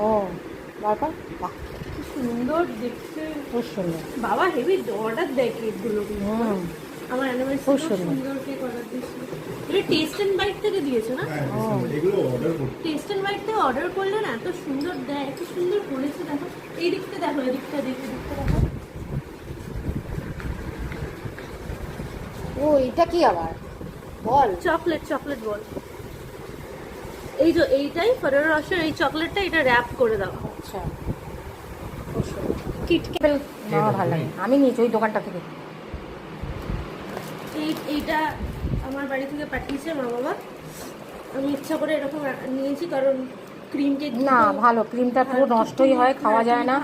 ও তারপর বাহ, কি সুন্দর দেখতে। খুব সুন্দর। বাবা হেভি অর্ডার দেয় কেকগুলো কিন্তু। আমার অ্যানিভার্সারি খুব খুব সুন্দর। সুন্দর কেক অর্ডার দিয়েছিল। এটা টেস্ট এন্ড বাইট থেকে দিয়েছে না? এগুলো অর্ডার করতে টেস্ট এন্ড বাইট থেকে অর্ডার করলে না এত সুন্দর দেয়, এত সুন্দর করেছে দেখো। এই দিকটা দেখো, এই দিকটা দেখো, এই দিকটা দেখো। ও এটা কি আবার বল? চকলেট চকলেট বল। এই যে এইটাই ফেরারো রশের এই চকলেটটা, এটা র্যাপ করে দাও। আচ্ছা খুব সুন্দর। কিটক্যাট না ভালো লাগে, আমি নিয়েছি ওই দোকানটা থেকে। এইটা আমার বাড়ি থেকে পাঠিয়েছে মা বাবা। আমি ইচ্ছা করে এরকম নিয়েছি কারণ ক্রিম কেক না ভালো, ক্রিমটা পুরো নষ্টই হয়, খাওয়া যায় না।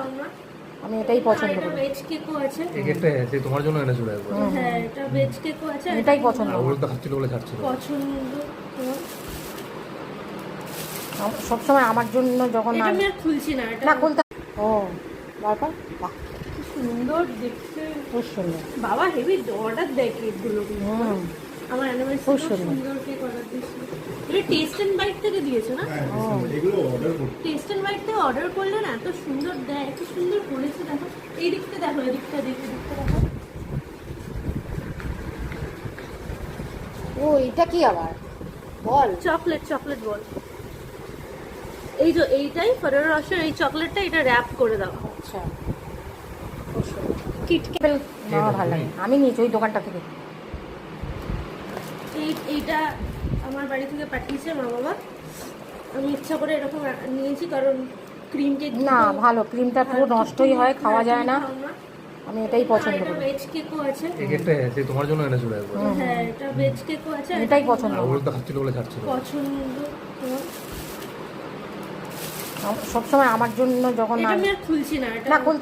আমি এটাই পছন্দ এটা করি। ভেজ কেকও আছে। এই কেকটা সেই তোমার জন্য এনেছিল একবার। হ্যাঁ এটা ভেজ কেকও আছে। এটাই পছন্দ। আর ওগুলো তো খাচ্ছিল বলে ছাড়ছিল। পছন্দ তোমার? সবসময় আমার জন্য যখন এটা আমি আর খুলছি না, এটা না খুলতে। ও তারপর বাহ, কি সুন্দর দেখতে। খুব সুন্দর। বাবা হেভি অর্ডার দেয় কেকগুলো কিন্তু। আমার অ্যানিভার্সারি খুব খুব সুন্দর। সুন্দর কেক অর্ডার দিয়েছিল। এটা টেস্ট এন্ড বাইট থেকে দিয়েছে না? এগুলো অর্ডার করতে টেস্ট এন্ড বাইট থেকে অর্ডার করলে না এত সুন্দর দেয়, এত সুন্দর করেছে দেখো। এই দিকটা দেখো, এই দিকটা দেখো, এই দিকটা দেখো। ও এটা কি আবার বল? চকলেট চকলেট বল। এই যে এইটাই ফেরারো রশের এই চকলেটটা, এটা র্যাপ করে দাও। আচ্ছা খুব সুন্দর। কিটক্যাট না ভালো লাগে, আমি নিয়েছি ওই দোকানটা থেকে। এইটা আমার বাড়ি থেকে পাঠিয়েছে মা বাবা। আমি ইচ্ছা করে এরকম নিয়েছি কারণ ক্রিম কেক না ভালো, ক্রিমটা পুরো নষ্টই হয়, খাওয়া যায় না। আমি এটাই পছন্দ এটা করি। ভেজ কেকও আছে। এই কেকটা সেই তোমার জন্য এনেছিল একবার। হ্যাঁ এটা ভেজ কেকও আছে। এটাই পছন্দ আর ওগুলো তো খাচ্ছিল বলে ছাড়ছিল। পছন্দ তোমার? সবসময় আমার জন্য যখন এটা আমি আর খুলছি না, এটা না খুলতে